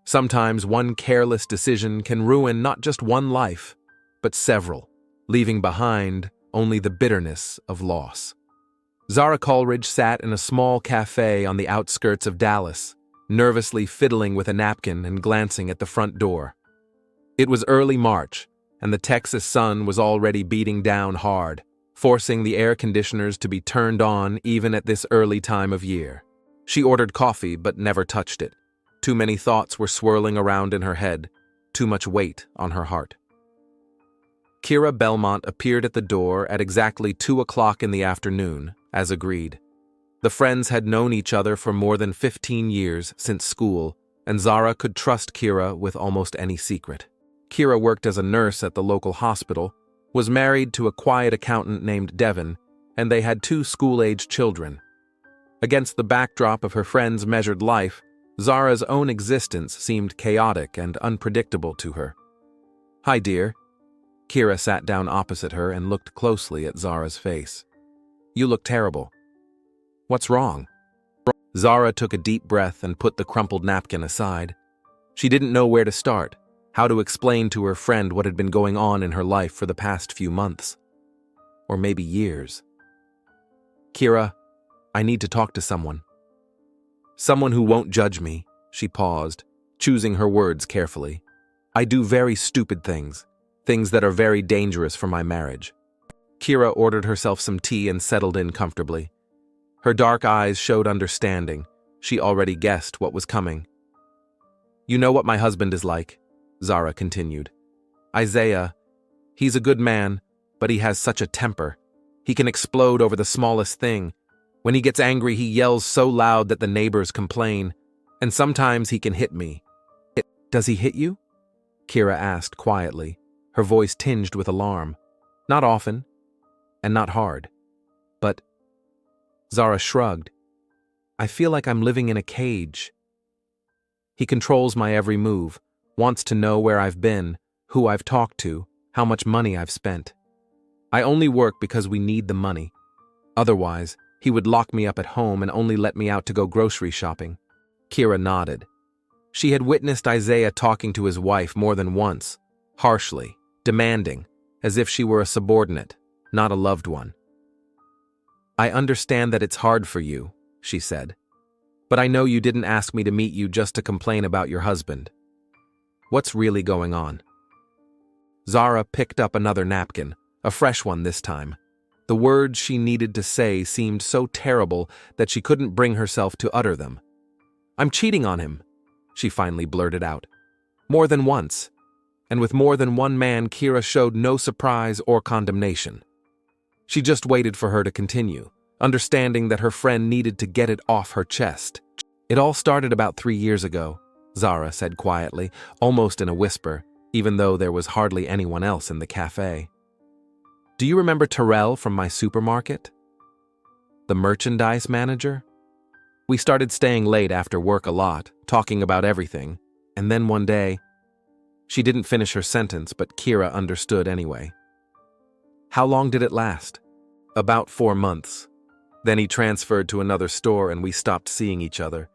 Sometimes one careless decision can ruin not just one life, but several, leaving behind only the bitterness of loss. Zara Coleridge sat in a small cafe on the outskirts of Dallas, nervously fiddling with a napkin and glancing at the front door. It was early March, and the Texas sun was already beating down hard, forcing the air conditioners to be turned on even at this early time of year. She ordered coffee but never touched it. Too many thoughts were swirling around in her head, too much weight on her heart. Kira Belmont appeared at the door at exactly 2 o'clock in the afternoon, as agreed. The friends had known each other for more than 15 years since school, and Zara could trust Kira with almost any secret. Kira worked as a nurse at the local hospital, was married to a quiet accountant named Devin, and they had 2 school-aged children. Against the backdrop of her friend's measured life, Zara's own existence seemed chaotic and unpredictable to her. "Hi, dear." Kira sat down opposite her and looked closely at Zara's face. "You look terrible. What's wrong?" Zara took a deep breath and put the crumpled napkin aside. She didn't know where to start, how to explain to her friend what had been going on in her life for the past few months. Or maybe years. "Kira, I need to talk to someone. Someone who won't judge me." She paused, choosing her words carefully. "I do very stupid things, things that are very dangerous for my marriage." Kira ordered herself some tea and settled in comfortably. Her dark eyes showed understanding. She already guessed what was coming. "You know what my husband is like," Zara continued. "Isaiah, he's a good man, but he has such a temper. He can explode over the smallest thing. When he gets angry, he yells so loud that the neighbors complain, and sometimes he can hit me." "Does he hit you?" Kira asked quietly, her voice tinged with alarm. "Not often, and not hard. But—" Zara shrugged. "I feel like I'm living in a cage. He controls my every move, wants to know where I've been, who I've talked to, how much money I've spent. I only work because we need the money. Otherwise, he would lock me up at home and only let me out to go grocery shopping." Kira nodded. She had witnessed Isaiah talking to his wife more than once, harshly, demanding, as if she were a subordinate, not a loved one. "I understand that it's hard for you," she said. "But I know you didn't ask me to meet you just to complain about your husband. What's really going on?" Zara picked up another napkin, a fresh one this time. The words she needed to say seemed so terrible that she couldn't bring herself to utter them. "I'm cheating on him," she finally blurted out. "More than once." And with more than one man, Kira showed no surprise or condemnation. She just waited for her to continue, understanding that her friend needed to get it off her chest. "It all started about 3 years ago," Zara said quietly, almost in a whisper, even though there was hardly anyone else in the cafe. "Do you remember Terrell from my supermarket? The merchandise manager? We started staying late after work a lot, talking about everything, and then one day—" She didn't finish her sentence, but Kira understood anyway. "How long did it last?" "About 4 months. Then he transferred to another store and we stopped seeing each other.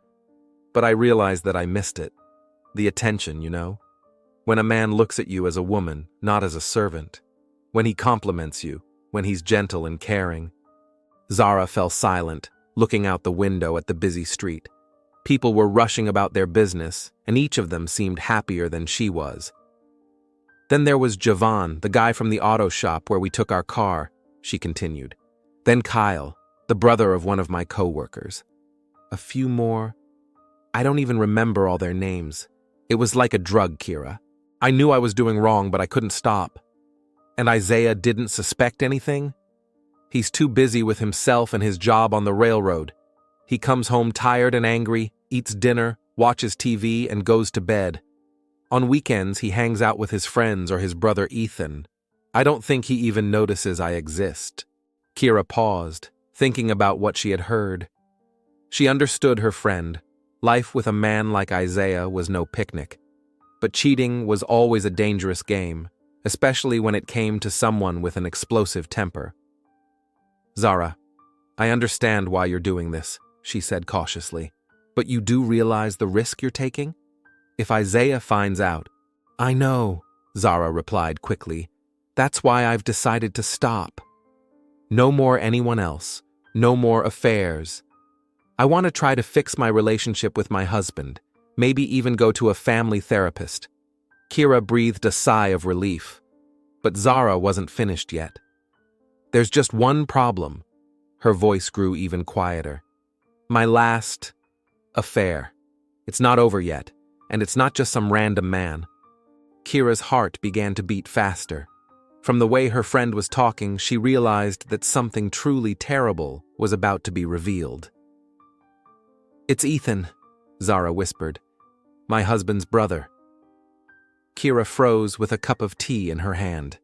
But I realized that I missed it. The attention, you know? When a man looks at you as a woman, not as a servant. When he compliments you, when he's gentle and caring." Zara fell silent, looking out the window at the busy street. People were rushing about their business, and each of them seemed happier than she was. "Then there was Javan, the guy from the auto shop where we took our car," she continued. "Then Kyle, the brother of one of my co-workers. A few more. I don't even remember all their names. It was like a drug, Kira. I knew I was doing wrong, but I couldn't stop. And Isaiah didn't suspect anything? He's too busy with himself and his job on the railroad. He comes home tired and angry, eats dinner, watches TV, and goes to bed. On weekends, he hangs out with his friends or his brother Ethan. I don't think he even notices I exist." Kira paused, thinking about what she had heard. She understood her friend. Life with a man like Isaiah was no picnic. But cheating was always a dangerous game, especially when it came to someone with an explosive temper. "Zara, I understand why you're doing this," she said cautiously. "But you do realize the risk you're taking?" If Isaiah finds out. I know, Zara replied quickly. That's why I've decided to stop. No more anyone else. No more affairs. I want to try to fix my relationship with my husband, maybe even go to a family therapist. Kira breathed a sigh of relief. But Zara wasn't finished yet. There's just one problem. Her voice grew even quieter. My last affair. It's not over yet, and it's not just some random man. Kira's heart began to beat faster. From the way her friend was talking, she realized that something truly terrible was about to be revealed. It's Ethan, Zara whispered. My husband's brother. Kira froze with a cup of tea in her hand.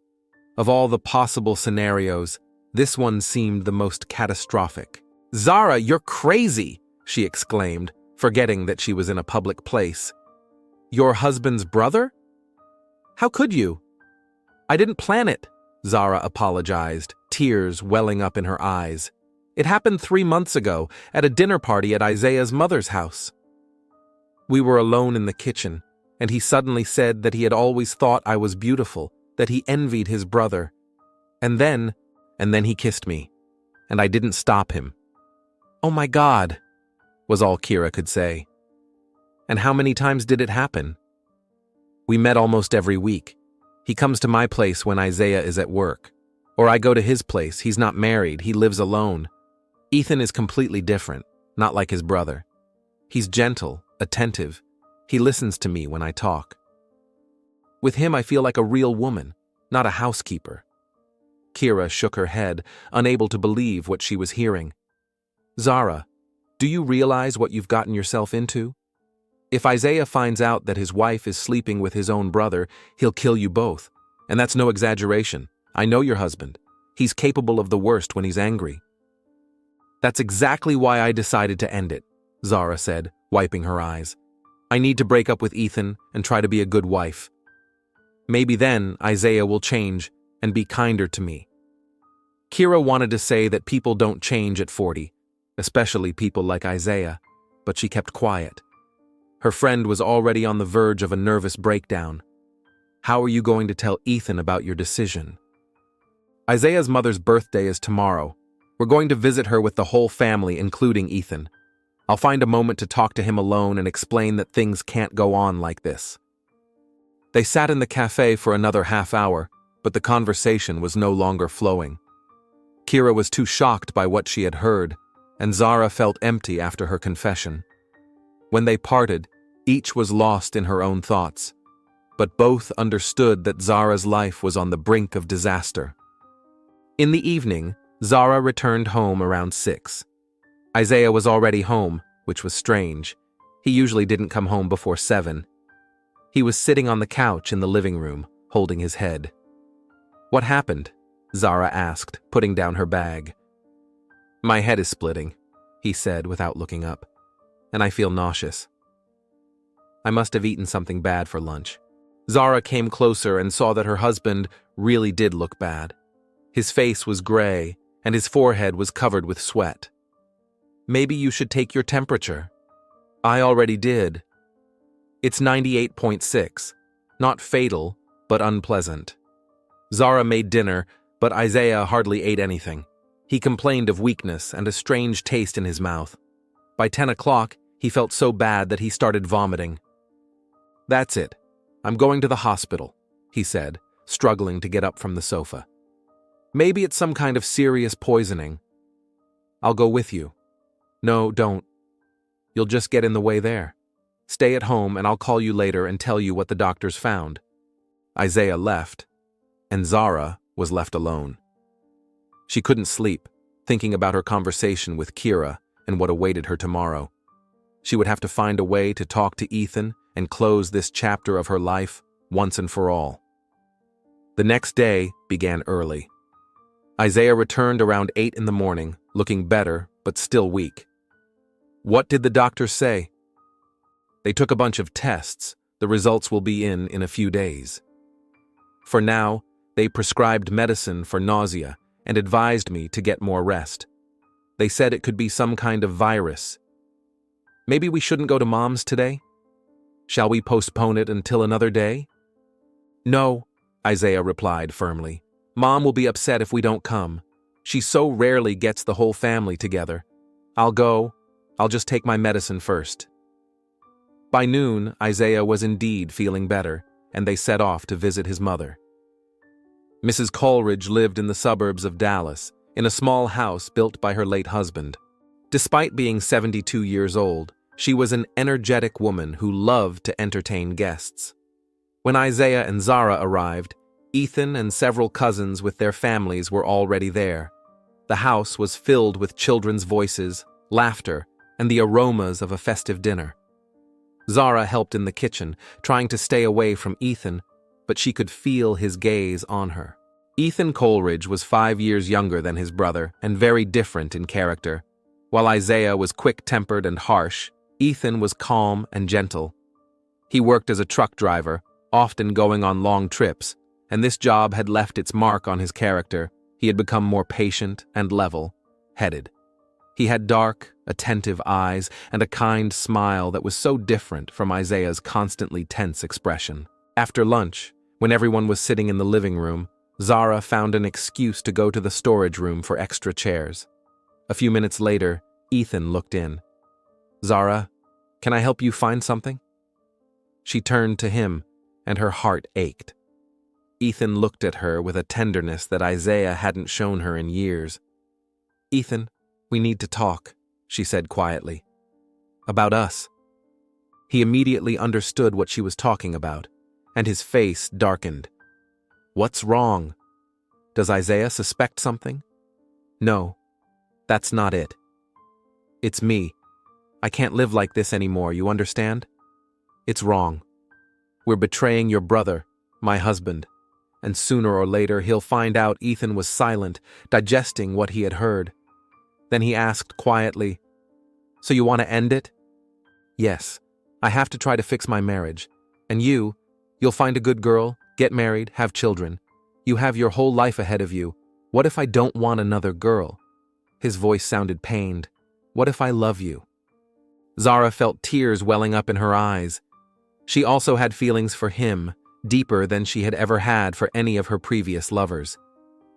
Of all the possible scenarios, this one seemed the most catastrophic. Zara, you're crazy, she exclaimed, forgetting that she was in a public place. Your husband's brother? How could you? I didn't plan it, Zara apologized, tears welling up in her eyes. It happened 3 months ago at a dinner party at Isaiah's mother's house. We were alone in the kitchen, and he suddenly said that he had always thought I was beautiful, that he envied his brother. And then he kissed me, and I didn't stop him. Oh my God, was all Kira could say. And how many times did it happen? We met almost every week. He comes to my place when Isaiah is at work. Or I go to his place, he's not married, he lives alone. Ethan is completely different, not like his brother. He's gentle, attentive. He listens to me when I talk. With him I feel like a real woman, not a housekeeper. Kira shook her head, unable to believe what she was hearing. Zara, do you realize what you've gotten yourself into? If Isaiah finds out that his wife is sleeping with his own brother, he'll kill you both. And that's no exaggeration. I know your husband. He's capable of the worst when he's angry. That's exactly why I decided to end it, Zara said, wiping her eyes. I need to break up with Ethan and try to be a good wife. Maybe then Isaiah will change and be kinder to me. Kira wanted to say that people don't change at 40, especially people like Isaiah, but she kept quiet. Her friend was already on the verge of a nervous breakdown. How are you going to tell Ethan about your decision? Isaiah's mother's birthday is tomorrow. We're going to visit her with the whole family, including Ethan. I'll find a moment to talk to him alone and explain that things can't go on like this. They sat in the cafe for another half hour, but the conversation was no longer flowing. Kira was too shocked by what she had heard, and Zara felt empty after her confession. When they parted, each was lost in her own thoughts, but both understood that Zara's life was on the brink of disaster. In the evening, Zara returned home around 6. Isaiah was already home, which was strange. He usually didn't come home before 7. He was sitting on the couch in the living room, holding his head. What happened? Zara asked, putting down her bag. My head is splitting, he said without looking up, and I feel nauseous. I must have eaten something bad for lunch. Zara came closer and saw that her husband really did look bad. His face was gray, and his forehead was covered with sweat. Maybe you should take your temperature. I already did. It's 98.6. Not fatal, but unpleasant. Zara made dinner, but Isaiah hardly ate anything. He complained of weakness and a strange taste in his mouth. By 10 o'clock, he felt so bad that he started vomiting. That's it. I'm going to the hospital, he said, struggling to get up from the sofa. Maybe it's some kind of serious poisoning. I'll go with you. No, don't. You'll just get in the way there. Stay at home and I'll call you later and tell you what the doctors found. Isaiah left, and Zara was left alone. She couldn't sleep, thinking about her conversation with Kira and what awaited her tomorrow. She would have to find a way to talk to Ethan and close this chapter of her life once and for all. The next day began early. Isaiah returned around 8 in the morning, looking better, but still weak. What did the doctors say? They took a bunch of tests. The results will be in a few days. For now, they prescribed medicine for nausea and advised me to get more rest. They said it could be some kind of virus. Maybe we shouldn't go to Mom's today? Shall we postpone it until another day? No, Isaiah replied firmly. Mom will be upset if we don't come. She so rarely gets the whole family together. I'll go. I'll just take my medicine first. By noon, Isaiah was indeed feeling better, and they set off to visit his mother. Mrs. Coleridge lived in the suburbs of Dallas, in a small house built by her late husband. Despite being 72 years old, she was an energetic woman who loved to entertain guests. When Isaiah and Zara arrived, Ethan and several cousins with their families were already there. The house was filled with children's voices, laughter, and the aromas of a festive dinner. Zara helped in the kitchen, trying to stay away from Ethan, but she could feel his gaze on her. Ethan Coleridge was 5 years younger than his brother and very different in character. While Isaiah was quick-tempered and harsh, Ethan was calm and gentle. He worked as a truck driver, often going on long trips, and this job had left its mark on his character. He had become more patient and level-headed. He had dark, attentive eyes and a kind smile that was so different from Isaiah's constantly tense expression. After lunch, when everyone was sitting in the living room, Zara found an excuse to go to the storage room for extra chairs. A few minutes later, Ethan looked in. Zara, can I help you find something? She turned to him, and her heart ached. Ethan looked at her with a tenderness that Isaiah hadn't shown her in years. Ethan, we need to talk, she said quietly. About us. He immediately understood what she was talking about, and his face darkened. What's wrong? Does Isaiah suspect something? No, that's not it. It's me. I can't live like this anymore, you understand? It's wrong. We're betraying your brother, my husband, and sooner or later he'll find out. Ethan was silent, digesting what he had heard. Then he asked quietly, So you want to end it? Yes, I have to try to fix my marriage. And you'll find a good girl, get married, have children. You have your whole life ahead of you. What if I don't want another girl? His voice sounded pained. What if I love you? Zara felt tears welling up in her eyes. She also had feelings for him, deeper than she had ever had for any of her previous lovers.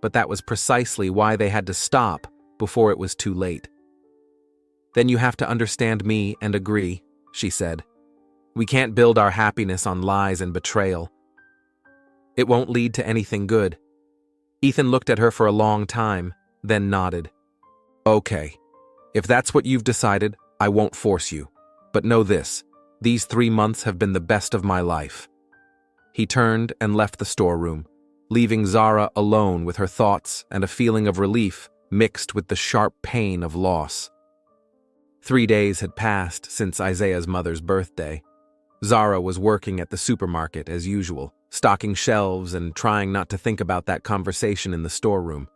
But that was precisely why they had to stop before it was too late. Then you have to understand me and agree, she said. We can't build our happiness on lies and betrayal. It won't lead to anything good. Ethan looked at her for a long time, then nodded. Okay, if that's what you've decided, I won't force you. But know this, these 3 months have been the best of my life. He turned and left the storeroom, leaving Zara alone with her thoughts and a feeling of relief mixed with the sharp pain of loss. 3 days had passed since Isaiah's mother's birthday. Zara was working at the supermarket as usual, stocking shelves and trying not to think about that conversation in the storeroom.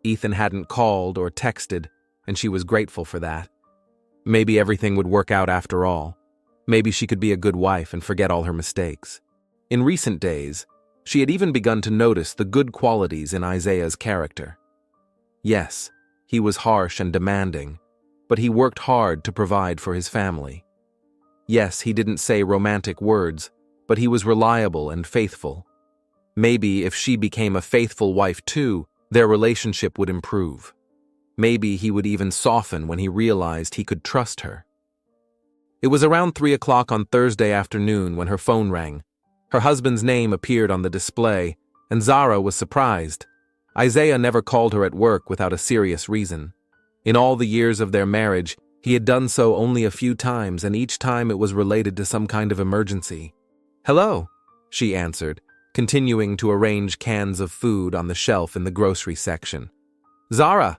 Ethan hadn't called or texted, and she was grateful for that. Maybe everything would work out after all. Maybe she could be a good wife and forget all her mistakes. In recent days, she had even begun to notice the good qualities in Isaiah's character. Yes, he was harsh and demanding, but he worked hard to provide for his family. Yes, he didn't say romantic words, but he was reliable and faithful. Maybe if she became a faithful wife too, their relationship would improve. Maybe he would even soften when he realized he could trust her. It was around 3 o'clock on Thursday afternoon when her phone rang. Her husband's name appeared on the display, and Zara was surprised. Isaiah never called her at work without a serious reason. In all the years of their marriage, he had done so only a few times, and each time it was related to some kind of emergency. Hello, she answered, continuing to arrange cans of food on the shelf in the grocery section. Zara!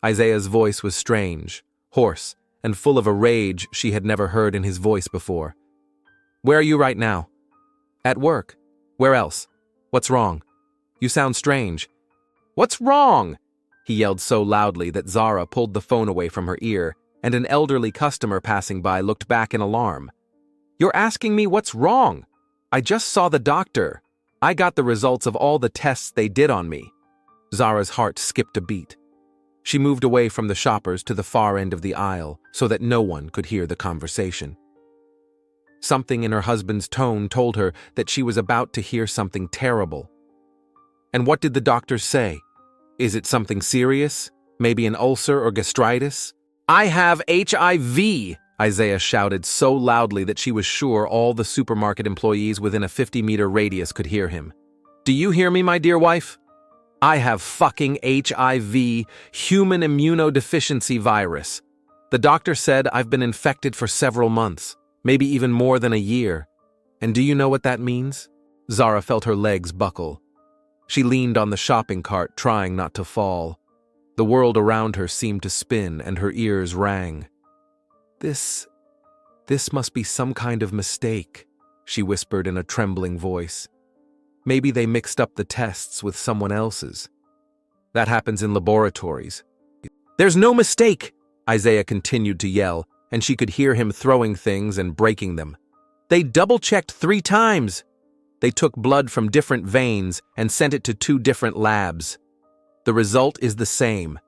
Isaiah's voice was strange, hoarse, and full of a rage she had never heard in his voice before. Where are you right now? At work. Where else? What's wrong? You sound strange. What's wrong? He yelled so loudly that Zara pulled the phone away from her ear, and an elderly customer passing by looked back in alarm. You're asking me what's wrong? I just saw the doctor. I got the results of all the tests they did on me. Zara's heart skipped a beat. She moved away from the shoppers to the far end of the aisle so that no one could hear the conversation. Something in her husband's tone told her that she was about to hear something terrible. And what did the doctors say? Is it something serious? Maybe an ulcer or gastritis? "I have HIV!" Isaiah shouted so loudly that she was sure all the supermarket employees within a 50-meter radius could hear him. "Do you hear me, my dear wife? I have fucking HIV, human immunodeficiency virus. The doctor said I've been infected for several months, maybe even more than a year. And do you know what that means?" Zara felt her legs buckle. She leaned on the shopping cart, trying not to fall. The world around her seemed to spin and her ears rang. This must be some kind of mistake," she whispered in a trembling voice. "Maybe they mixed up the tests with someone else's. That happens in laboratories." "There's no mistake!" Isaiah continued to yell, and she could hear him throwing things and breaking them. "They double-checked 3 times. They took blood from different veins and sent it to 2 different labs. The result is the same.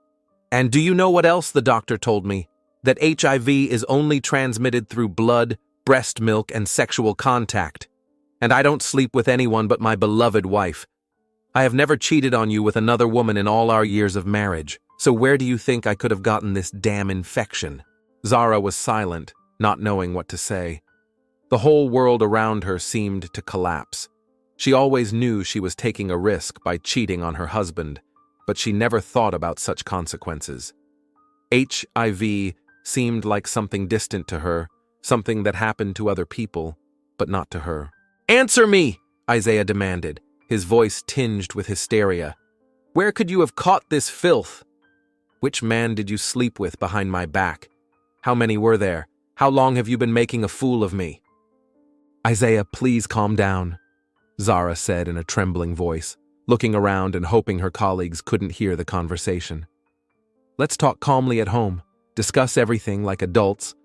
And do you know what else the doctor told me? That HIV is only transmitted through blood, breast milk, and sexual contact. And I don't sleep with anyone but my beloved wife. I have never cheated on you with another woman in all our years of marriage, so where do you think I could have gotten this damn infection?" Zara was silent, not knowing what to say. The whole world around her seemed to collapse. She always knew she was taking a risk by cheating on her husband, but she never thought about such consequences. HIV seemed like something distant to her, something that happened to other people, but not to her. "Answer me!" Isaiah demanded, his voice tinged with hysteria. "Where could you have caught this filth? Which man did you sleep with behind my back? How many were there? How long have you been making a fool of me?" "Isaiah, please calm down," Zara said in a trembling voice, looking around and hoping her colleagues couldn't hear the conversation. "Let's talk calmly at home, discuss everything like adults."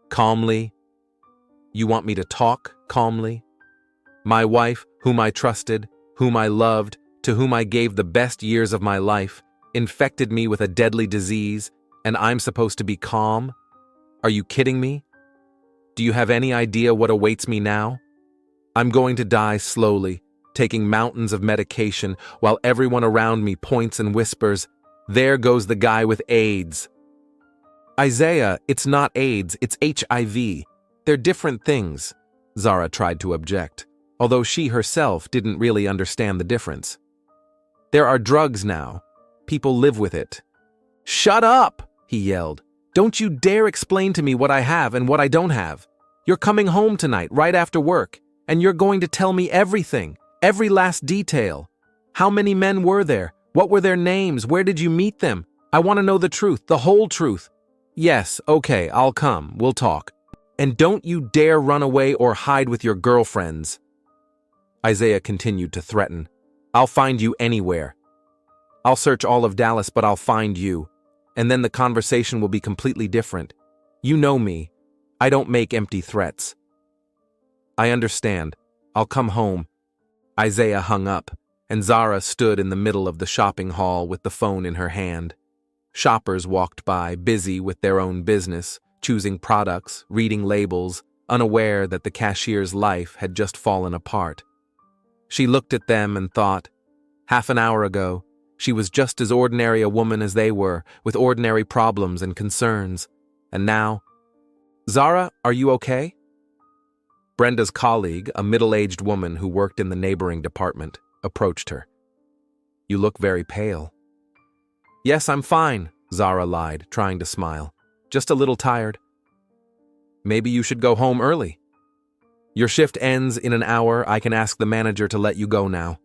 "Calmly? You want me to talk calmly? My wife, whom I trusted, whom I loved, to whom I gave the best years of my life, infected me with a deadly disease, and I'm supposed to be calm? Are you kidding me? Do you have any idea what awaits me now? I'm going to die slowly, taking mountains of medication, while everyone around me points and whispers, 'There goes the guy with AIDS.'" "Isaiah, it's not AIDS, it's HIV. They're different things," Zara tried to object, although she herself didn't really understand the difference. "There are drugs now. People live with it." "Shut up!" he yelled. "Don't you dare explain to me what I have and what I don't have. You're coming home tonight, right after work, and you're going to tell me everything, every last detail. How many men were there? What were their names? Where did you meet them? I want to know the truth, the whole truth." "Yes, okay, I'll come, we'll talk. And don't you dare run away or hide with your girlfriends." Isaiah continued to threaten. "I'll find you anywhere. I'll search all of Dallas, but I'll find you. And then the conversation will be completely different. You know me. I don't make empty threats." "I understand. I'll come home." Isaiah hung up, and Zara stood in the middle of the shopping hall with the phone in her hand. Shoppers walked by, busy with their own business, choosing products, reading labels, unaware that the cashier's life had just fallen apart. She looked at them and thought, half an hour ago, she was just as ordinary a woman as they were, with ordinary problems and concerns. And now, "Zara, are you okay?" Brenda's colleague, a middle-aged woman who worked in the neighboring department, approached her. "You look very pale." "Yes, I'm fine," Zara lied, trying to smile. "Just a little tired." "Maybe you should go home early. Your shift ends in an hour. I can ask the manager to let you go now."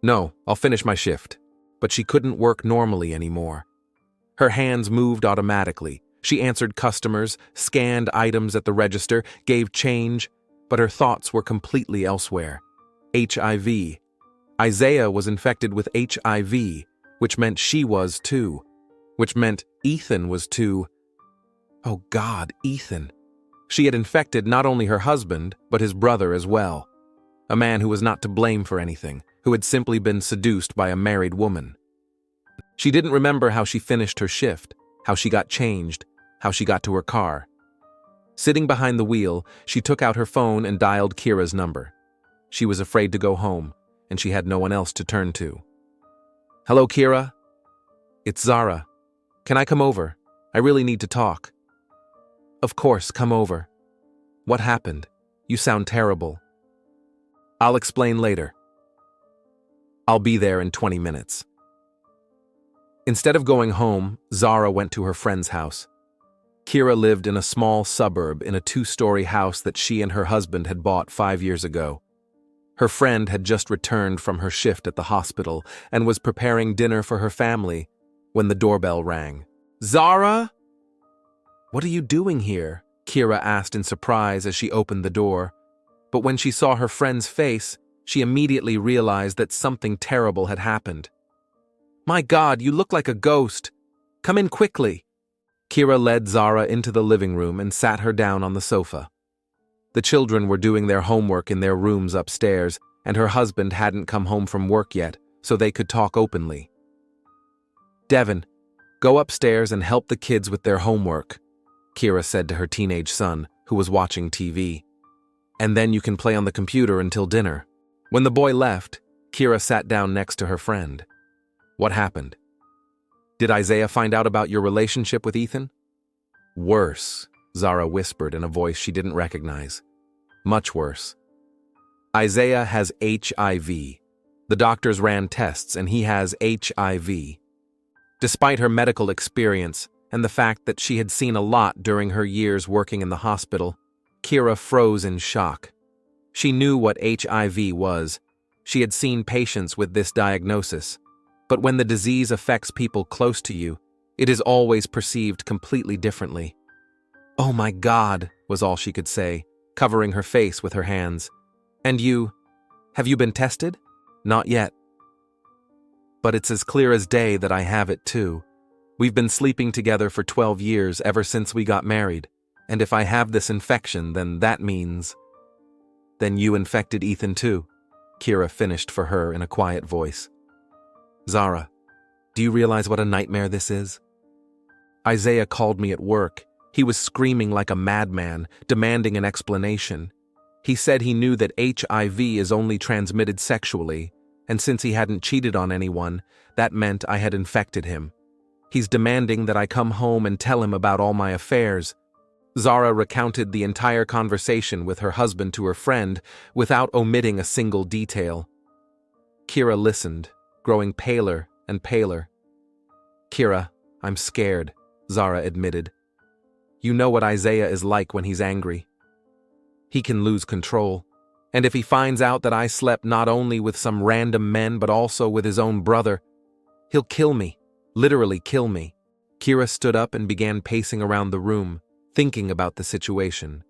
"No, I'll finish my shift." But she couldn't work normally anymore. Her hands moved automatically. She answered customers, scanned items at the register, gave change, but her thoughts were completely elsewhere. HIV. Isaiah was infected with HIV, which meant she was too, which meant Ethan was too. Oh God, Ethan. She had infected not only her husband, but his brother as well. A man who was not to blame for anything, who had simply been seduced by a married woman. She didn't remember how she finished her shift, how she got changed, how she got to her car. Sitting behind the wheel, she took out her phone and dialed Kira's number. She was afraid to go home, and she had no one else to turn to. "Hello, Kira? It's Zara. Can I come over? I really need to talk." "Of course, come over. What happened? You sound terrible." "I'll explain later. I'll be there in 20 minutes. Instead of going home, Zara went to her friend's house. Kira lived in a small suburb in a 2-story house that she and her husband had bought 5 years ago. Her friend had just returned from her shift at the hospital and was preparing dinner for her family when the doorbell rang. "Zara? What are you doing here?" Kira asked in surprise as she opened the door. But when she saw her friend's face, she immediately realized that something terrible had happened. "My God, you look like a ghost. Come in quickly." Kira led Zara into the living room and sat her down on the sofa. The children were doing their homework in their rooms upstairs, and her husband hadn't come home from work yet, so they could talk openly. "Devin, go upstairs and help the kids with their homework," Kira said to her teenage son, who was watching TV. "And then you can play on the computer until dinner." When the boy left, Kira sat down next to her friend. "What happened? Did Isaiah find out about your relationship with Ethan?" "Worse," Zara whispered in a voice she didn't recognize. "Much worse. Isaiah has HIV. The doctors ran tests and he has HIV. Despite her medical experience and the fact that she had seen a lot during her years working in the hospital, Kira froze in shock. She knew what HIV was. She had seen patients with this diagnosis. But when the disease affects people close to you, it is always perceived completely differently. "Oh my God," was all she could say, covering her face with her hands. "And have you been tested?" "Not yet. But it's as clear as day that I have it too. We've been sleeping together for 12 years ever since we got married, and if I have this infection, then that means—" "Then you infected Ethan too," Kira finished for her in a quiet voice. "Zara, do you realize what a nightmare this is? Isaiah called me at work. He was screaming like a madman, demanding an explanation. He said he knew that HIV is only transmitted sexually, and since he hadn't cheated on anyone, that meant I had infected him. He's demanding that I come home and tell him about all my affairs." Zara recounted the entire conversation with her husband to her friend without omitting a single detail. Kira listened, growing paler and paler. "Kira, I'm scared," Zara admitted. "You know what Isaiah is like when he's angry. He can lose control, and if he finds out that I slept not only with some random men but also with his own brother, he'll kill me, literally kill me." Kira stood up and began pacing around the room, thinking about the situation.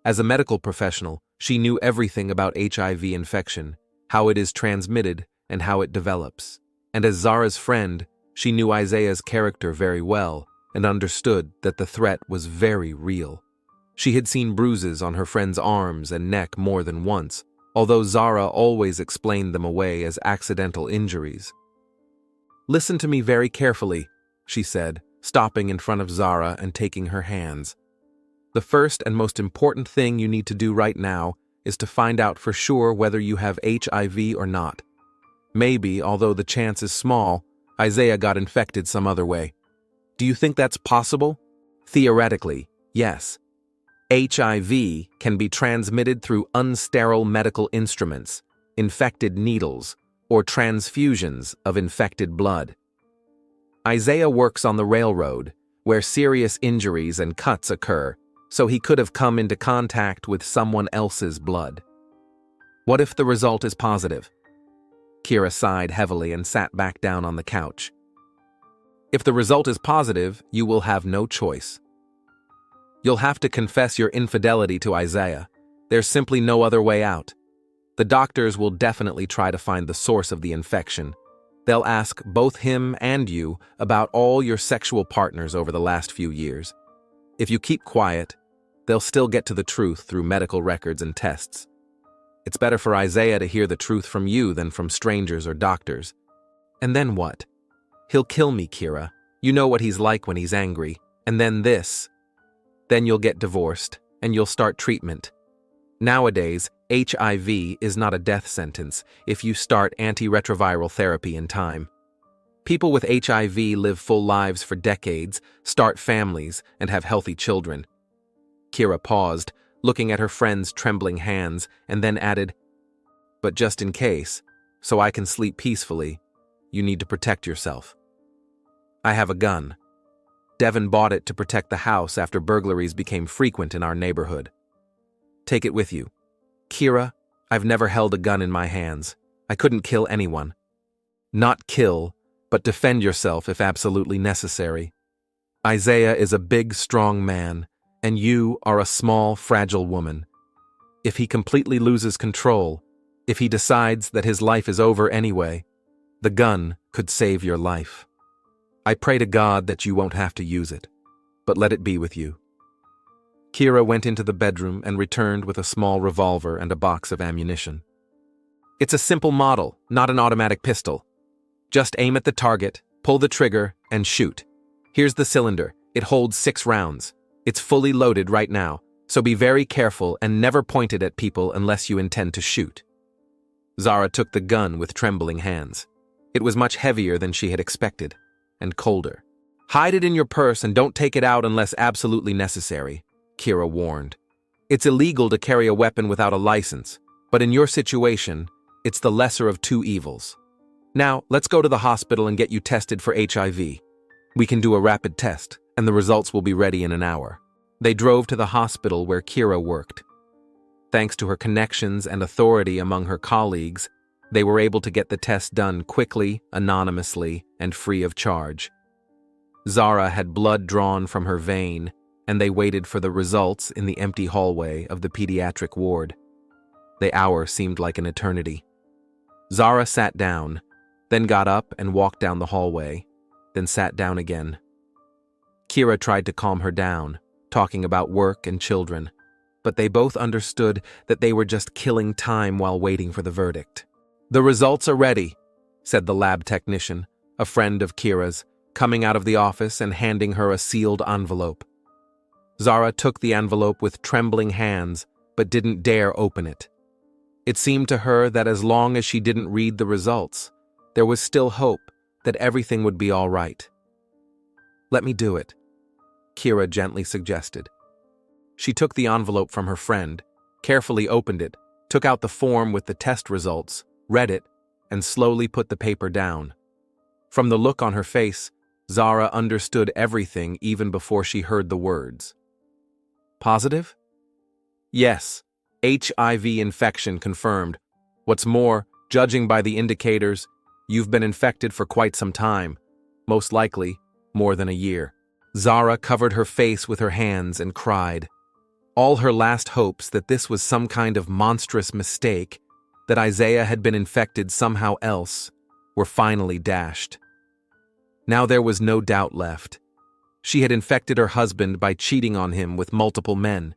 As a medical professional, she knew everything about HIV infection, how it is transmitted, and how it develops. And as Zara's friend, she knew Isaiah's character very well and understood that the threat was very real. She had seen bruises on her friend's arms and neck more than once, although Zara always explained them away as accidental injuries. "Listen to me very carefully," she said, stopping in front of Zara and taking her hands. "The first and most important thing you need to do right now is to find out for sure whether you have HIV or not. Maybe, although the chance is small, Isaiah got infected some other way. Do you think that's possible? Theoretically, yes. HIV can be transmitted through unsterile medical instruments, infected needles, or transfusions of infected blood. Isaiah works on the railroad, where serious injuries and cuts occur, so he could have come into contact with someone else's blood. What if the result is positive?" Kira sighed heavily and sat back down on the couch. "If the result is positive, you will have no choice. You'll have to confess your infidelity to Isaiah. There's simply no other way out. The doctors will definitely try to find the source of the infection. They'll ask both him and you about all your sexual partners over the last few years. If you keep quiet, they'll still get to the truth through medical records and tests. It's better for Isaiah to hear the truth from you than from strangers or doctors. And then what? He'll kill me, Kira. You know what he's like when he's angry. And then this. Then you'll get divorced, and you'll start treatment. Nowadays, HIV is not a death sentence if you start antiretroviral therapy in time. People with HIV live full lives for decades, start families, and have healthy children. Kira paused, looking at her friend's trembling hands, and then added, "But just in case, so I can sleep peacefully, you need to protect yourself. I have a gun. Devin bought it to protect the house after burglaries became frequent in our neighborhood. Take it with you. Kira, I've never held a gun in my hands. I couldn't kill anyone. Not kill, but defend yourself if absolutely necessary. Isaiah is a big, strong man, and you are a small, fragile woman. If he completely loses control, if he decides that his life is over anyway, the gun could save your life. I pray to God that you won't have to use it, but let it be with you." Kira went into the bedroom and returned with a small revolver and a box of ammunition. "It's a simple model, not an automatic pistol. Just aim at the target, pull the trigger, and shoot. Here's the cylinder. It holds 6 rounds. It's fully loaded right now, so be very careful and never point it at people unless you intend to shoot." Zara took the gun with trembling hands. It was much heavier than she had expected, and colder. "Hide it in your purse and don't take it out unless absolutely necessary," Kira warned. "It's illegal to carry a weapon without a license, but in your situation, it's the lesser of 2 evils. Now, let's go to the hospital and get you tested for HIV. We can do a rapid test, and the results will be ready in an hour." They drove to the hospital where Kira worked. Thanks to her connections and authority among her colleagues, they were able to get the test done quickly, anonymously, and free of charge. Zara had blood drawn from her vein, and they waited for the results in the empty hallway of the pediatric ward. The hour seemed like an eternity. Zara sat down, then got up and walked down the hallway, then sat down again. Kira tried to calm her down, talking about work and children, but they both understood that they were just killing time while waiting for the verdict. "The results are ready," said the lab technician, a friend of Kira's, coming out of the office and handing her a sealed envelope. Zara took the envelope with trembling hands, but didn't dare open it. It seemed to her that as long as she didn't read the results, there was still hope that everything would be all right. "Let me do it," Kira gently suggested. She took the envelope from her friend, carefully opened it, took out the form with the test results, read it, and slowly put the paper down. From the look on her face, Zara understood everything even before she heard the words. "Positive?" "Yes. HIV infection confirmed. What's more, judging by the indicators, you've been infected for quite some time, most likely more than a year." Zara covered her face with her hands and cried. All her last hopes that this was some kind of monstrous mistake, that Isaiah had been infected somehow else, were finally dashed. Now there was no doubt left. She had infected her husband by cheating on him with multiple men,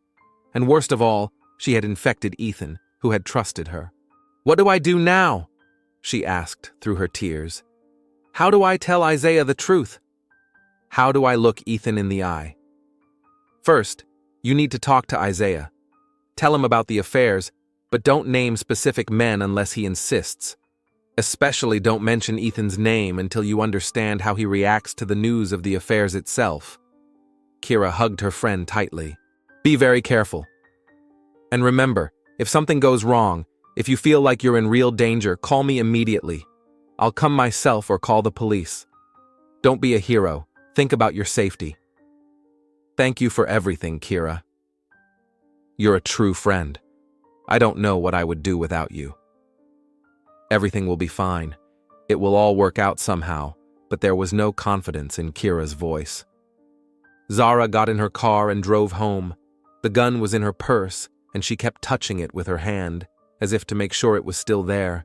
and worst of all, she had infected Ethan, who had trusted her. "What do I do now?" she asked through her tears. "How do I tell Isaiah the truth? How do I look Ethan in the eye?" "First, you need to talk to Isaiah. Tell him about the affairs, but don't name specific men unless he insists. Especially don't mention Ethan's name until you understand how he reacts to the news of the affairs itself." Kira hugged her friend tightly. "Be very careful. And remember, if something goes wrong, if you feel like you're in real danger, call me immediately. I'll come myself or call the police. Don't be a hero. Think about your safety." "Thank you for everything, Kira. You're a true friend. I don't know what I would do without you. Everything will be fine. It will all work out somehow," but there was no confidence in Kira's voice. Zara got in her car and drove home. The gun was in her purse, and she kept touching it with her hand, as if to make sure it was still there.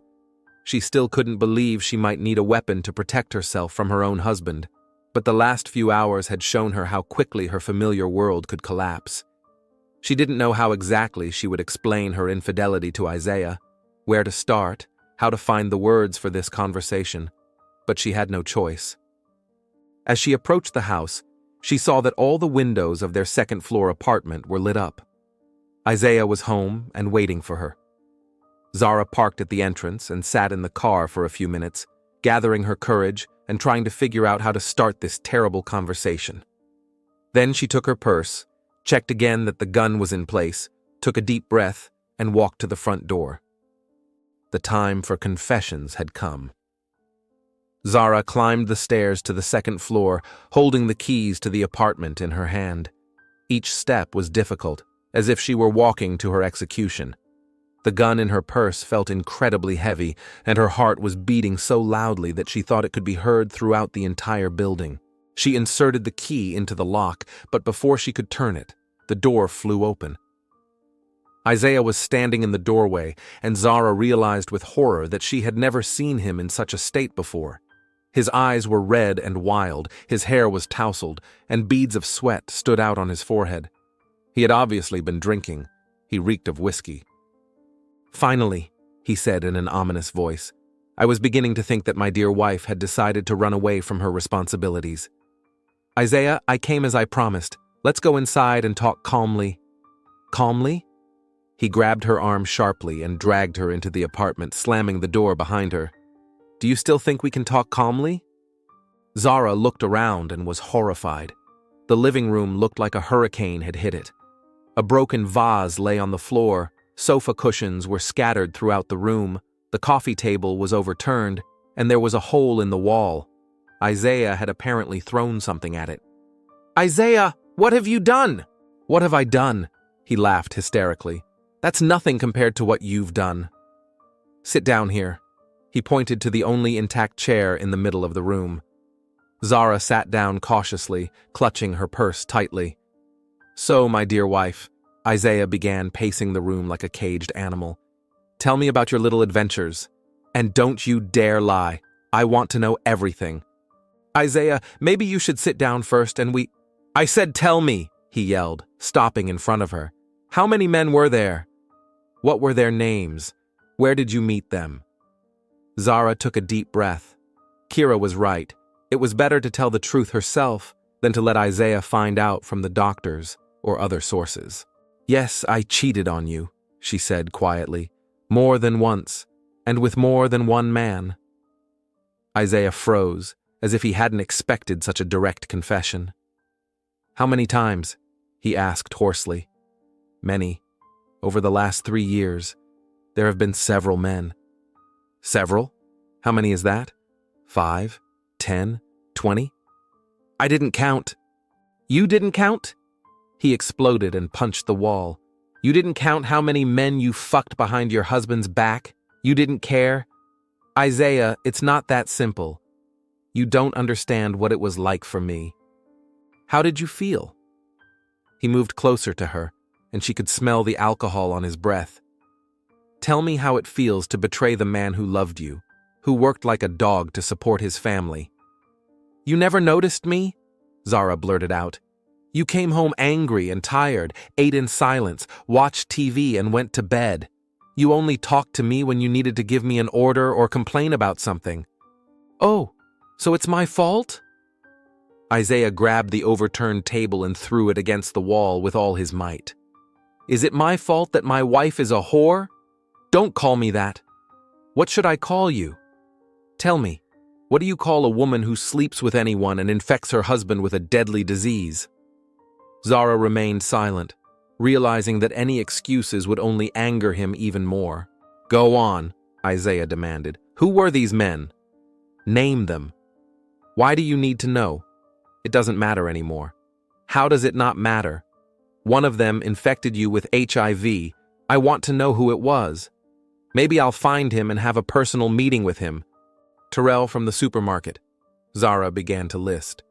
She still couldn't believe she might need a weapon to protect herself from her own husband, but the last few hours had shown her how quickly her familiar world could collapse. She didn't know how exactly she would explain her infidelity to Isaiah, where to start, how to find the words for this conversation, but she had no choice. As she approached the house, she saw that all the windows of their second-floor apartment were lit up. Isaiah was home and waiting for her. Zara parked at the entrance and sat in the car for a few minutes, gathering her courage and trying to figure out how to start this terrible conversation. Then she took her purse, checked again that the gun was in place, took a deep breath, and walked to the front door. The time for confessions had come. Zara climbed the stairs to the second floor, holding the keys to the apartment in her hand. Each step was difficult, as if she were walking to her execution. The gun in her purse felt incredibly heavy, and her heart was beating so loudly that she thought it could be heard throughout the entire building. She inserted the key into the lock, but before she could turn it, the door flew open. Isaiah was standing in the doorway, and Zara realized with horror that she had never seen him in such a state before. His eyes were red and wild, his hair was tousled, and beads of sweat stood out on his forehead. He had obviously been drinking. He reeked of whiskey. "Finally," he said in an ominous voice. "I was beginning to think that my dear wife had decided to run away from her responsibilities. Isaiah, I came as I promised. Let's go inside and talk calmly." "Calmly?" He grabbed her arm sharply and dragged her into the apartment, slamming the door behind her. "Do you still think we can talk calmly?" Zara looked around and was horrified. The living room looked like a hurricane had hit it. A broken vase lay on the floor, sofa cushions were scattered throughout the room, the coffee table was overturned, and there was a hole in the wall. Isaiah had apparently thrown something at it. "Isaiah, what have you done?" "What have I done?" He laughed hysterically. "That's nothing compared to what you've done. Sit down here." He pointed to the only intact chair in the middle of the room. Zara sat down cautiously, clutching her purse tightly. "So, my dear wife," Isaiah began, pacing the room like a caged animal. "Tell me about your little adventures. And don't you dare lie. I want to know everything." "Isaiah, maybe you should sit down first and we—" "I said tell me," he yelled, stopping in front of her. "How many men were there? What were their names? Where did you meet them?" Zara took a deep breath. Kira was right. It was better to tell the truth herself than to let Isaiah find out from the doctors or other sources. "Yes, I cheated on you," she said quietly. "More than once, and with more than one man." Isaiah froze, as if he hadn't expected such a direct confession. "How many times?" he asked hoarsely. "Many. Over the last 3 years, there have been several men." "Several? How many is that? 5, 10, 20? "I didn't count." "You didn't count?" He exploded and punched the wall. "You didn't count how many men you fucked behind your husband's back? You didn't care? Isaiah, it's not that simple. You don't understand what it was like for me. How did you feel?" He moved closer to her, and she could smell the alcohol on his breath. "Tell me how it feels to betray the man who loved you, who worked like a dog to support his family." "You never noticed me?" Zara blurted out. "You came home angry and tired, ate in silence, watched TV and went to bed. You only talked to me when you needed to give me an order or complain about something." "Oh, so it's my fault?" Isaiah grabbed the overturned table and threw it against the wall with all his might. "Is it my fault that my wife is a whore? Don't call me that. What should I call you? Tell me, what do you call a woman who sleeps with anyone and infects her husband with a deadly disease?" Zara remained silent, realizing that any excuses would only anger him even more. "Go on," Isaiah demanded. "Who were these men? Name them. Why do you need to know? It doesn't matter anymore." "How does it not matter? One of them infected you with HIV. I want to know who it was. Maybe I'll find him and have a personal meeting with him. Terrell from the supermarket." Zara began to list.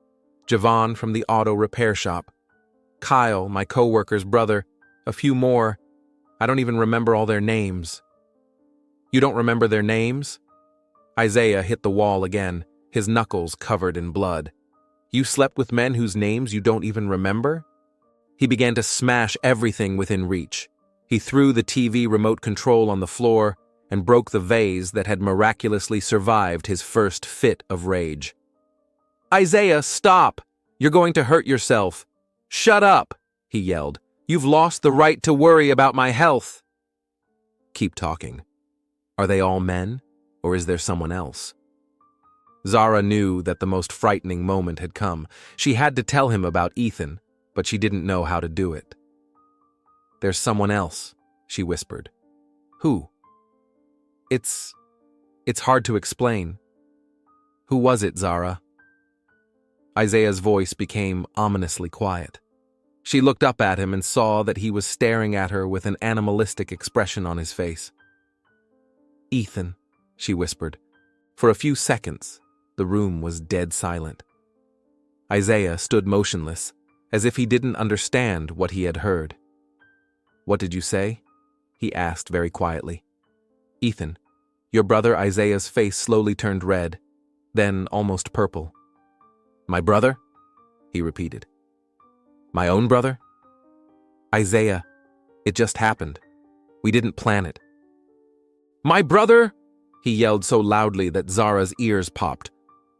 "Javon from the auto repair shop. Kyle, my co-worker's brother. A few more. I don't even remember all their names." "You don't remember their names?" Isaiah hit the wall again, his knuckles covered in blood. "You slept with men whose names you don't even remember?" He began to smash everything within reach. He threw the TV remote control on the floor and broke the vase that had miraculously survived his first fit of rage. "Isaiah, stop! You're going to hurt yourself. Shut up!" he yelled. You've lost the right to worry about my health. Keep talking. Are they all men, or is there someone else? Zara knew that the most frightening moment had come. She had to tell him about Ethan, but she didn't know how to do it. There's someone else, she whispered. Who? It's hard to explain. Who was it, Zara? Isaiah's voice became ominously quiet. She looked up at him and saw that he was staring at her with an animalistic expression on his face. Ethan, she whispered. For a few seconds, the room was dead silent. Isaiah stood motionless, as if he didn't understand what he had heard. What did you say? He asked very quietly. Ethan, your brother Isaiah's face slowly turned red, then almost purple. My brother? He repeated. My own brother? Isaiah, it just happened. We didn't plan it. My brother? He yelled so loudly that Zara's ears popped.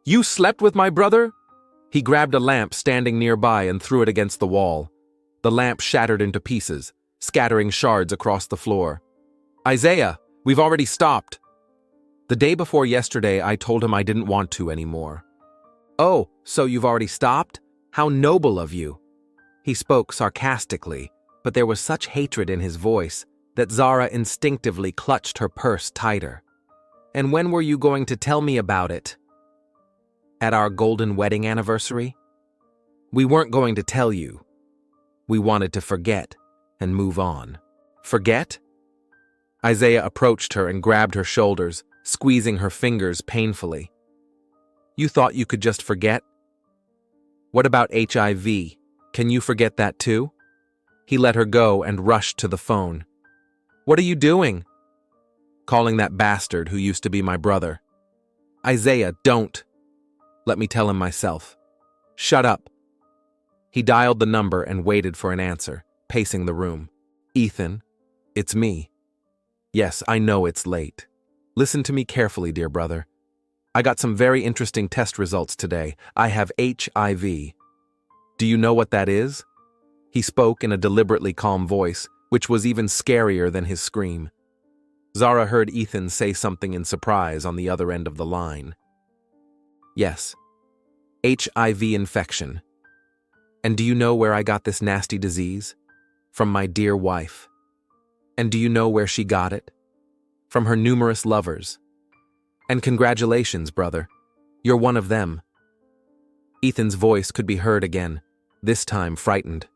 You slept with my brother? He grabbed a lamp standing nearby and threw it against the wall. The lamp shattered into pieces, scattering shards across the floor. Isaiah, we've already stopped. The day before yesterday, I told him I didn't want to anymore. Oh, so you've already stopped? How noble of you. He spoke sarcastically, but there was such hatred in his voice that Zara instinctively clutched her purse tighter. And when were you going to tell me about it? At our golden wedding anniversary? We weren't going to tell you. We wanted to forget and move on. Forget? Isaiah approached her and grabbed her shoulders, squeezing her fingers painfully. You thought you could just forget? What about HIV? Can you forget that too? He let her go and rushed to the phone. What are you doing? Calling that bastard who used to be my brother. Isaiah, don't. Let me tell him myself. Shut up. He dialed the number and waited for an answer, pacing the room. Ethan, it's me. Yes, I know it's late. Listen to me carefully, dear brother. I got some very interesting test results today. I have HIV. Do you know what that is? He spoke in a deliberately calm voice, which was even scarier than his scream. Zara heard Ethan say something in surprise on the other end of the line. Yes, HIV infection. And do you know where I got this nasty disease? From my dear wife. And do you know where she got it? From her numerous lovers. And congratulations, brother. You're one of them. Ethan's voice could be heard again, this time frightened.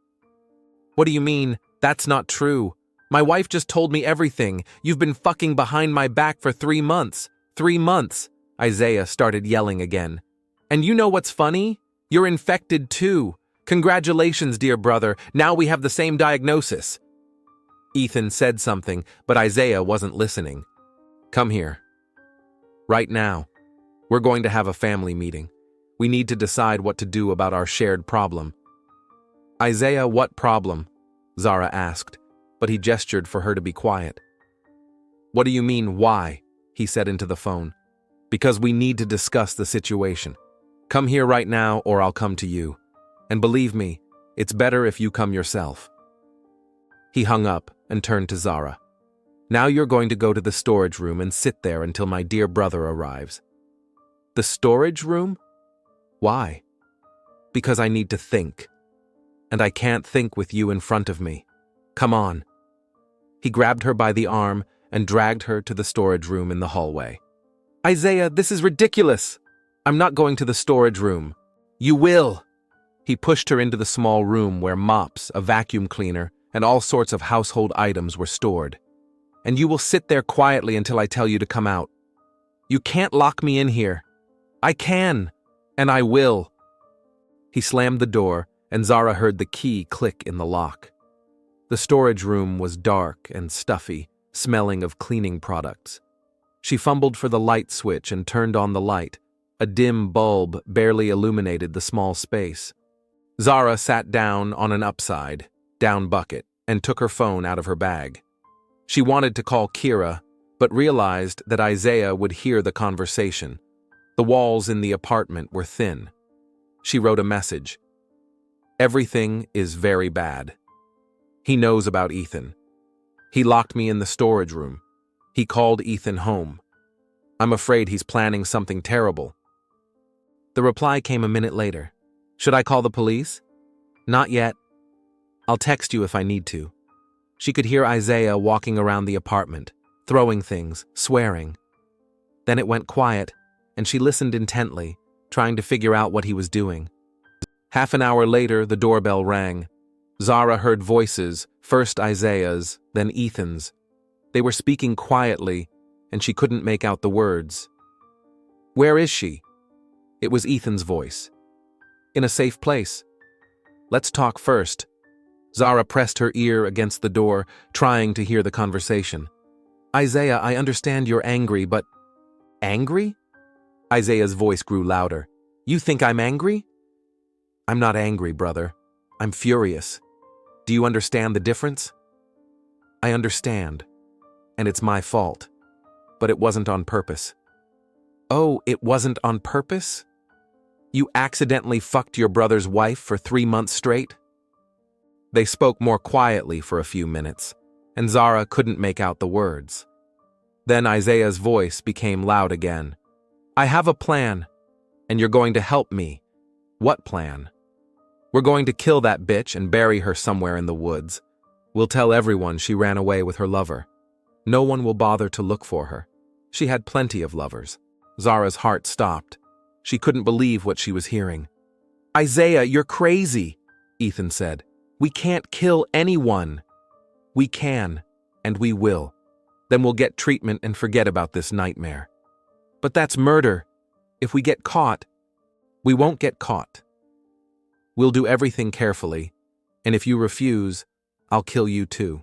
What do you mean? That's not true. My wife just told me everything. You've been fucking behind my back for 3 months. 3 months. Isaiah started yelling again. And you know what's funny? You're infected too. Congratulations, dear brother. Now we have the same diagnosis. Ethan said something, but Isaiah wasn't listening. Come here. Right now. We're going to have a family meeting. We need to decide what to do about our shared problem. Isaiah, what problem? Zara asked, but he gestured for her to be quiet. What do you mean, why? He said into the phone. Because we need to discuss the situation. Come here right now or I'll come to you. And believe me, it's better if you come yourself. He hung up and turned to Zara. Now you're going to go to the storage room and sit there until my dear brother arrives. The storage room? Why? Because I need to think. And I can't think with you in front of me. Come on. He grabbed her by the arm and dragged her to the storage room in the hallway. Isaiah, this is ridiculous. I'm not going to the storage room. You will. He pushed her into the small room where mops, a vacuum cleaner, and all sorts of household items were stored. And you will sit there quietly until I tell you to come out. You can't lock me in here. I can, and I will. He slammed the door, and Zara heard the key click in the lock. The storage room was dark and stuffy, smelling of cleaning products. She fumbled for the light switch and turned on the light. A dim bulb barely illuminated the small space. Zara sat down on an upside-down bucket and took her phone out of her bag. She wanted to call Kira, but realized that Isaiah would hear the conversation. The walls in the apartment were thin. She wrote a message. Everything is very bad. He knows about Ethan. He locked me in the storage room. He called Ethan home. I'm afraid he's planning something terrible. The reply came a minute later. Should I call the police? Not yet. I'll text you if I need to. She could hear Isaiah walking around the apartment, throwing things, swearing. Then it went quiet, and she listened intently, trying to figure out what he was doing. Half an hour later, the doorbell rang. Zara heard voices, first Isaiah's, then Ethan's. They were speaking quietly, and she couldn't make out the words. Where is she? It was Ethan's voice. In a safe place. Let's talk first. Zara pressed her ear against the door, trying to hear the conversation. Isaiah, I understand you're angry, but… Angry? Isaiah's voice grew louder. You think I'm angry? I'm not angry, brother. I'm furious. Do you understand the difference? I understand. And it's my fault. But it wasn't on purpose. Oh, it wasn't on purpose? You accidentally fucked your brother's wife for 3 months straight? They spoke more quietly for a few minutes, and Zara couldn't make out the words. Then Isaiah's voice became loud again. I have a plan, and you're going to help me. What plan? We're going to kill that bitch and bury her somewhere in the woods. We'll tell everyone she ran away with her lover. No one will bother to look for her. She had plenty of lovers. Zara's heart stopped. She couldn't believe what she was hearing. Isaiah, you're crazy, Ethan said. We can't kill anyone. We can, and we will. Then we'll get treatment and forget about this nightmare. But that's murder. If we get caught, we won't get caught. We'll do everything carefully, and if you refuse, I'll kill you too.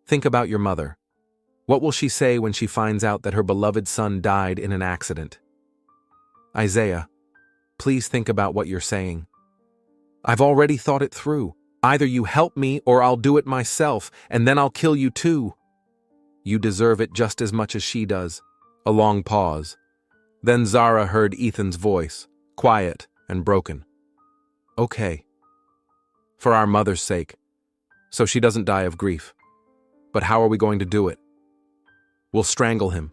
Think about your mother. What will she say when she finds out that her beloved son died in an accident? Isaiah, please think about what you're saying. I've already thought it through. Either you help me or I'll do it myself, and then I'll kill you too. You deserve it just as much as she does. A long pause. Then Zara heard Ethan's voice, quiet and broken. Okay. For our mother's sake, so she doesn't die of grief. But how are we going to do it? We'll strangle him.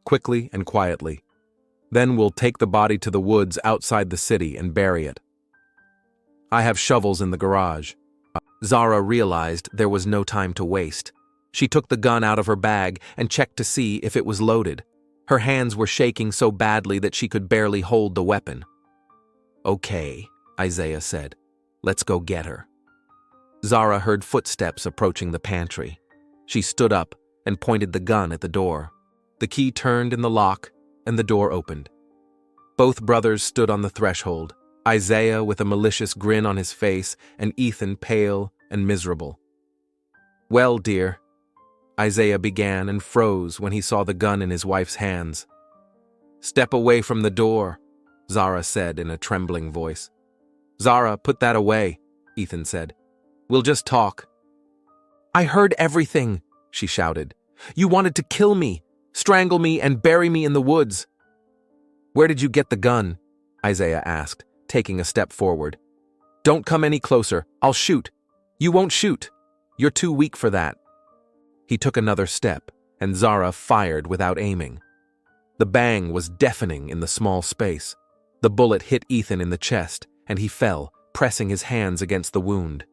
Quickly and quietly. Then we'll take the body to the woods outside the city and bury it. I have shovels in the garage. Zara realized there was no time to waste. She took the gun out of her bag and checked to see if it was loaded. Her hands were shaking so badly that she could barely hold the weapon. Okay, Isaiah said. Let's go get her. Zara heard footsteps approaching the pantry. She stood up and pointed the gun at the door. The key turned in the lock, and the door opened. Both brothers stood on the threshold, Isaiah with a malicious grin on his face and Ethan pale and miserable. Well, dear, Isaiah began and froze when he saw the gun in his wife's hands. Step away from the door, Zara said in a trembling voice. Zara, put that away, Ethan said. We'll just talk. I heard everything, she shouted. You wanted to kill me, strangle me, and bury me in the woods. Where did you get the gun? Isaiah asked, taking a step forward. Don't come any closer. I'll shoot. You won't shoot. You're too weak for that. He took another step, and Zara fired without aiming. The bang was deafening in the small space. The bullet hit Ethan in the chest, and he fell, pressing his hands against the wound.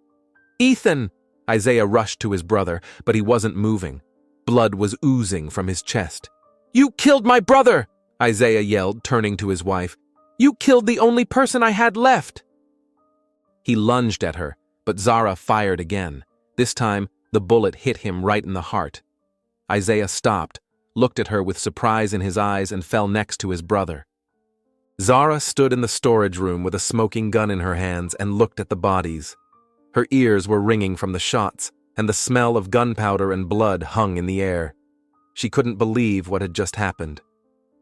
Ethan! Isaiah rushed to his brother, but he wasn't moving. Blood was oozing from his chest. You killed my brother! Isaiah yelled, turning to his wife. You killed the only person I had left! He lunged at her, but Zara fired again. This time, the bullet hit him right in the heart. Isaiah stopped, looked at her with surprise in his eyes, and fell next to his brother. Zara stood in the storage room with a smoking gun in her hands and looked at the bodies. Her ears were ringing from the shots, and the smell of gunpowder and blood hung in the air. She couldn't believe what had just happened.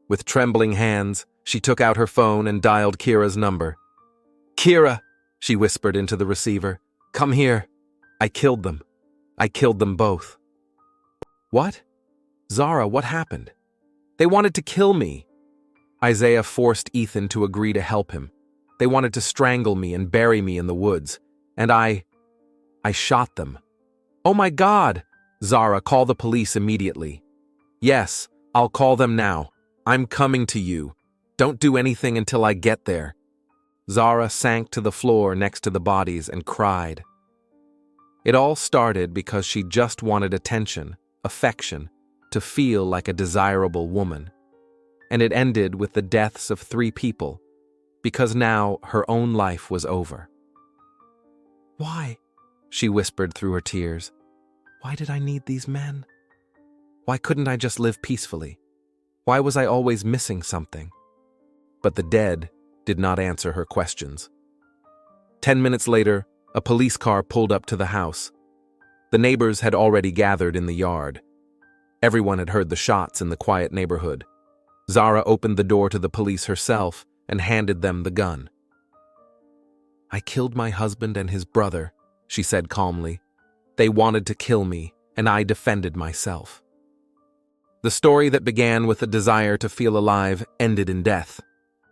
With trembling hands, she took out her phone and dialed Kira's number. Kira, she whispered into the receiver. Come here. I killed them. I killed them both. What? Zara, what happened? They wanted to kill me. Isaiah forced Ethan to agree to help him. They wanted to strangle me and bury me in the woods. And I I shot them. Oh my God! Zara, call the police immediately. Yes, I'll call them now. I'm coming to you. Don't do anything until I get there. Zara sank to the floor next to the bodies and cried. It all started because she just wanted attention, affection, to feel like a desirable woman. And it ended with the deaths of 3 people, because now her own life was over. Why? She whispered through her tears. Why did I need these men? Why couldn't I just live peacefully? Why was I always missing something? But the dead did not answer her questions. 10 minutes later, a police car pulled up to the house. The neighbors had already gathered in the yard. Everyone had heard the shots in the quiet neighborhood. Zara opened the door to the police herself and handed them the gun. I killed my husband and his brother, she said calmly. They wanted to kill me, and I defended myself. The story that began with a desire to feel alive ended in death.